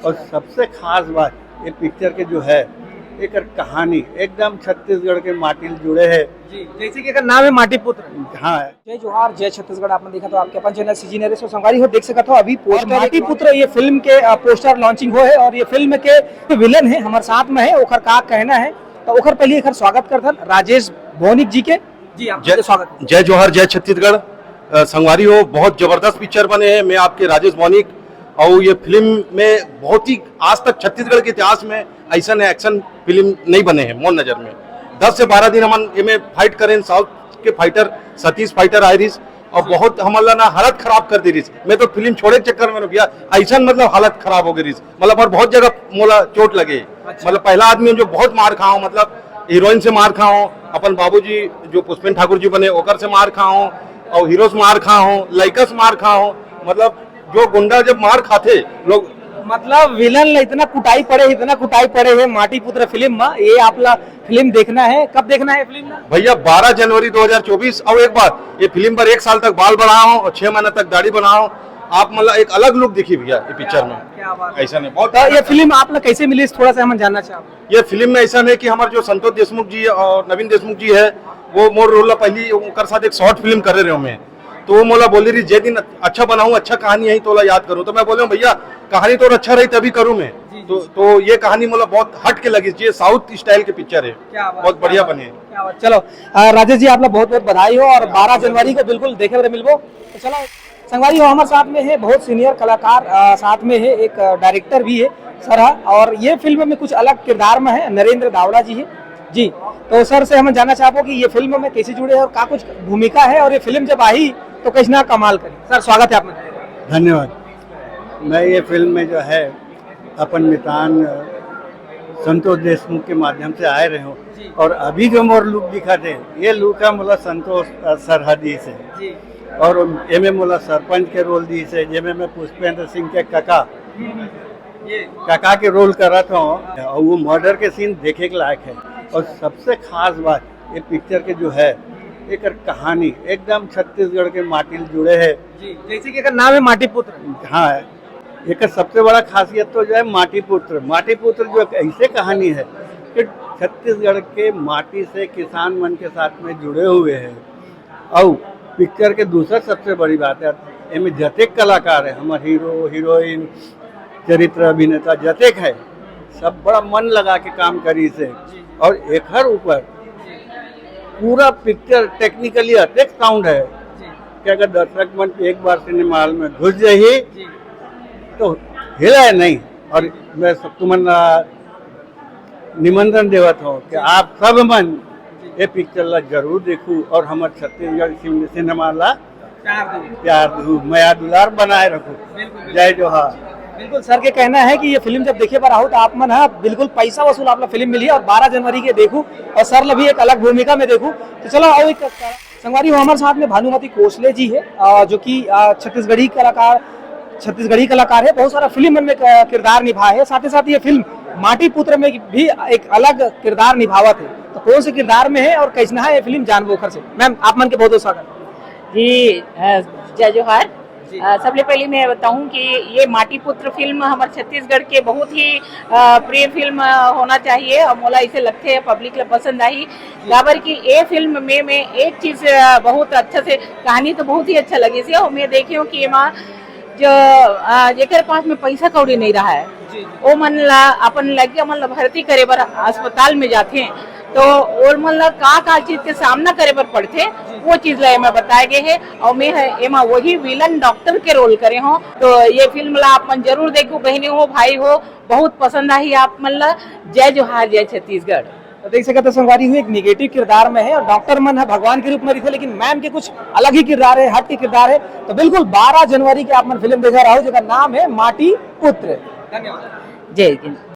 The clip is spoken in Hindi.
और सबसे खास बात ये पिक्चर के जो है एक कहानी एकदम छत्तीसगढ़ के माटी से जुड़े है जी, जैसे कि अगर नाम है माटी पुत्र। हाँ जय जोहार जय छत्तीसगढ़ आपने देखा तो आपके अपन चैनल सीजी नरेश और संगवारी हो देख सकत हो अभी पोस्टर माटी पुत्र ये फिल्म के पोस्टर लॉन्चिंग हो है और ये फिल्म के जो विलन है हमारे साथ में है ओखर का कहना है तो ओखर पहले एक स्वागत करथन राजेश भौनिक जी के जी आपका स्वागत है। जय जोहार जय छत्तीसगढ़ संगवारी हो। बहुत जबरदस्त पिक्चर बने हैं। मैं आपके राजेश भौनिक और ये फिल्म में बहुत ही आज तक छत्तीसगढ़ के इतिहास में ऐसा एक्शन फिल्म नहीं बने हैं। मोर नजर में 10 से 12 दिन हम इनमें फाइट करें साउथ के फाइटर सतीश फाइटर आयरिस और बहुत हमारा ना हालत खराब कर दी रही। मैं तो फिल्म छोड़े के चक्कर में रुकिया ऐसा मतलब हालत खराब हो गई रही मतलब और बहुत जगह मोला चोट लगे। मतलब पहला आदमी जो बहुत मार खाओ मतलब हीरोइन से मार खाओ अपन बाबूजी जो पुष्पेन ठाकुर जी बने ओकर से मार खाओ और हीरो से मार खाओ लइका से मार खाओ मतलब जो गुंडा जब मार खाते लोग मतलब विलन इतना कुटाई पड़े है माटी पुत्र फिल्म में ये आपला फिल्म देखना है कब देखना है फिल्म भैया 12 जनवरी 2024। और एक बात ये फिल्म पर 1 साल तक बाल बढ़ाओ और 6 महीने तक दाढ़ी बनाओ आप मतलब एक अलग लुक दिखी भैया ये पिक्चर में। क्या बात ऐसा नहीं बहुत तो ये फिल्म आप लोग कैसे मिली थोड़ा सा हम जानना चाहते। ये फिल्म में ऐसा नहीं कि हमारे जो संतोष देशमुख जी और नवीन देशमुख जी है वो मोर रोल पहली उनके साथ एक शॉर्ट फिल्म कर रहे मैं तो वो मोला बोली रही जे दिन अच्छा बनाऊं अच्छा कहानी यही तोला याद करूं तो मैं बोले भैया कहानी तो अच्छा रही तभी करूं मैं तो ये कहानी मोला बहुत हट के लगी। ये साउथ स्टाइल के पिक्चर है बहुत बढ़िया बने। चलो राजेश जी आप लोग बहुत बहुत बधाई हो और 12 जनवरी को बिल्कुल देखे हुए मिलबो। तो चलो संगवारी हो हमारे साथ में है बहुत सीनियर कलाकार साथ में है एक डायरेक्टर भी है सर और ये फिल्म में कुछ अलग किरदार में है नरेंद्र दावड़ा जी है जी। तो सर से हम जानना चाहते कि ये फिल्म में कैसे जुड़े और क्या कुछ भूमिका है और ये फिल्म जब आई तो कैसे ना कमाल करी। सर स्वागत है आपका। धन्यवाद। मैं ये फिल्म में जो है अपन मितान संतोष देशमुख के माध्यम से आए रहे हो और अभी जो मोर लुक दिखा थे ये लुक है मोला संतोष सरहदी से और एमे मोला सरपंच के रोल दी से जेमे मैं पुष्पेंद्र सिंह के काका के रोल कर रहा था और वो मर्डर के सीन देखे के लायक है। और सबसे खास बात ये पिक्चर के जो है एक कहानी एकदम छत्तीसगढ़ के माटी से जुड़े है जी, जैसे कि अगर नाम है माटी पुत्र। हाँ एक सबसे बड़ा खासियत तो जो है माटी पुत्र जो एक ऐसे कहानी है कि छत्तीसगढ़ के माटी से किसान मन के साथ में जुड़े हुए हैं। और पिक्चर के दूसरा सबसे बड़ी बात है इनमें जतेक कलाकार है हमारे हीरो हीरोइन चरित्र अभिनेता जतेक है सब बड़ा मन लगा के काम करी से और एक हर ऊपर पूरा पिक्चर टेक्निकली अटेक साउंड है कि अगर दर्शक मन एक बार सिनेमा हॉल में घुस जाइए तो हिला नहीं। और मैं तुम्हारा निमंत्रण देवत हूँ कि आप सब मन ये पिक्चर ला जरूर देखू और हमारे छत्तीसगढ़ सिनेमा ला प्यार मया दुलार बनाए रखू। जय जोहार। बिल्कुल सर के कहना है कि ये फिल्म जब देखे पर आओ तो आप मन बिल्कुल पैसा वसूल आप फिल्म मिली है और 12 जनवरी के देखूं और सर भी एक अलग भूमिका में देखूं। तो चलो आओ एक संगवारी हो हमारे साथ में भानुमति कोसले जी है जो कि छत्तीसगढ़ी कलाकार है बहुत सारा फिल्म में किरदार निभाए है साथ ही साथ ये फिल्म माटी पुत्र में भी एक अलग किरदार निभावत है। तो कौन से किरदार में है और कैसना है ये फिल्म जानबो खर से मैम आप मन के बहुत बहुत स्वागत जी। जय जोहार। सबसे पहले मैं बताऊं कि ये माटी पुत्र फिल्म हमारे छत्तीसगढ़ के बहुत ही प्रिय फिल्म होना चाहिए और मोला इसे लगते है पब्लिक को पसंद आई गाबर की ये फिल्म में मैं एक चीज बहुत अच्छा से कहानी तो बहुत ही अच्छा लगी थी और मैं देखी हूँ कि माँ जो जेकर पास में पैसा कौड़ी नहीं रहा है वो मन ला अपन लगे मन ला भर्ती करे बर अस्पताल में जाते हैं तो और मन ला का चीज के सामना करे पर पड़ते वो चीज ला एमा बताए गए है और मैं एमा वही विलन डॉक्टर के रोल करे हूँ। तो ये फिल्म ला आप मन जरूर देखो बहनी हो भाई हो बहुत पसंद आई आप मन ला। जय जोहार जय छत्तीसगढ़। तो देख सकते संगवारी हुई एक निगेटिव किरदार में है और डॉक्टर मन है भगवान के रूप में दिखे लेकिन मैम के कुछ अलग ही किरदार है हट के किरदार है। तो बिल्कुल 12 जनवरी के आप मन फिल्म देखा रहा हो जिसका नाम है माटी पुत्र। धन्यवाद। जय हिंद।